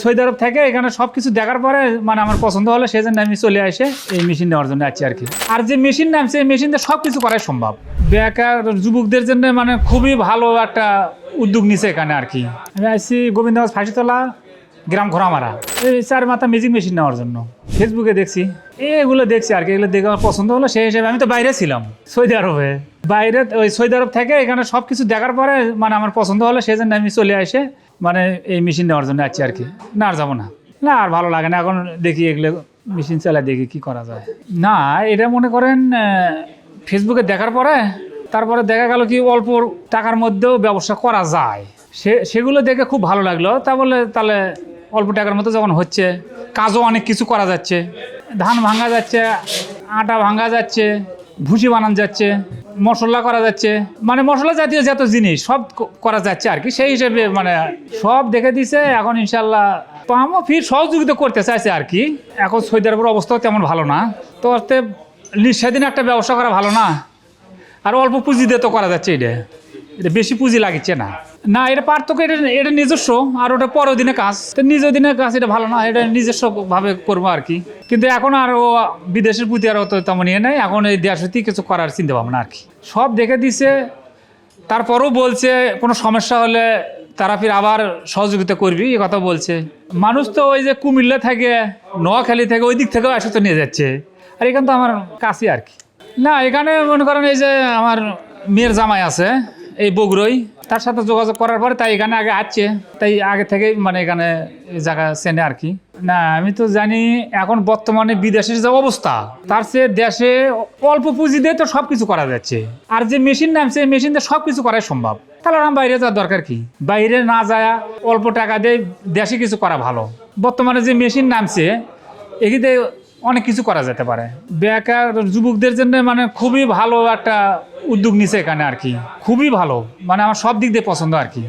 Saudi আরব থেকে এখানে সবকিছু দেখার পরে মানে আমার পছন্দ হলো, সেই জন্য আমি চলে আসে এই মেশিন নেওয়ার জন্য আছি আর কি। আর যে মেশিন নামছে এই মেশিন দিয়ে সবকিছু করাই সম্ভব। বেকার যুবকদের জন্য মানে খুবই ভালো একটা উদ্যোগ নিছে এখানে আর কি। আমি আসছি গোবিন্দগঞ্জ ফাঁসিতলা গ্রাম ঘোরামারা, এই 4 মাথা ম্যাজিক মেশিন নেওয়ার জন্য। ফেসবুকে দেখছি, এগুলো দেখছি আর কি, এগুলো দেখে আমার পছন্দ হলো। সেই হিসেবে আমি তো বাইরে ছিলাম সৌদি আরবে, বাইরে ওই সৌদি আরব থেকে এখানে সবকিছু দেখার পরে মানে আমার পছন্দ হলো, সেই জন্য আমি চলে আসে মানে এই মেশিন নেওয়ার জন্য আছি আর কি। না আর যাবো না, না আর ভালো লাগে না এখন। দেখি এগুলো মেশিন চালায় দেখি কি করা যায়। না এটা মনে করেন ফেসবুকে দেখার পরে তারপরে দেখা গেল কি অল্প টাকার মধ্যেও ব্যবসা করা যায়, সেগুলো দেখে খুব ভালো লাগলো। তাহলে অল্প টাকার মধ্যে যখন হচ্ছে, কাজও অনেক কিছু করা যাচ্ছে, ধান ভাঙা যাচ্ছে, আটা ভাঙা যাচ্ছে, ভুসি বানানো যাচ্ছে, মশলা করা যাচ্ছে, মানে মশলা জাতীয় যত জিনিস সব করা যাচ্ছে আর কি। সেই হিসেবে মানে সব দেখে দিছে। এখন ইনশাল্লাহ আমও ফির সহযোগিতা করতে চাইছে আর কি। এখন সৌদি আরবের অবস্থাও তেমন ভালো না, তো অর্থে নিঃস্বাধীন একটা ব্যবসা করা ভালো না। আর অল্প পুঁজি দিয়ে তো করা যাচ্ছে, এটা বেশি পুঁজি লাগছে না। না এটা পার্থক্য, এটা নিজস্ব, আর ওটা পরের দিনে কাজ, নিজের দিনের কাজ, এটা ভালো না। এটা নিজস্ব ভাবে করবো আর কি। কিন্তু এখন আর ও বিদেশের প্রতি আর অত তেমন ইয়ে নেই, এখন এই দেশে কিছু করার চিন্তা ভাবনা আর কি। সব দেখে দিছে, তারপরেও বলছে কোনো সমস্যা হলে তারা ফির আবার সহযোগিতা করবি, এ কথা বলছে। মানুষ তো ওই যে কুমিল্লা থেকে, নোয়াখালী থেকে, ওই দিক থেকেও এসে তো নিয়ে যাচ্ছে। আর এখানে তো আমার কাছে আর কি। না এখানে মনে করেন এই যে আমার মেয়ের জামাই আছে এই বগুড়ায়, তার সাথে যোগাযোগ করার পরে তাই এখানে আগে আসছে, তাই আগে থেকে মানে এখানে জায়গা চেনে আর কি। না আমি তো জানি এখন বর্তমানে বিদেশের যে অবস্থা, তার চেয়ে দেশে অল্প পুঁজি দিয়ে তো সবকিছু করা যাচ্ছে। আর যে মেশিন নামছে এই মেশিন দিয়ে সবকিছু করাই সম্ভব। তাহলে আমার বাইরে যাওয়ার দরকার কি? বাইরে না যায় অল্প টাকা দিয়ে দেশে কিছু করা ভালো। বর্তমানে যে মেশিন নামছে এখানে অনেক কিছু করা যেতে পারে। বেকার যুবকদের জন্য মানে খুবই ভালো একটা উদ্যোগ নিছে এখানে আর কি। খুবই ভালো, মানে আমার সব দিক দিয়ে পছন্দ আর কি।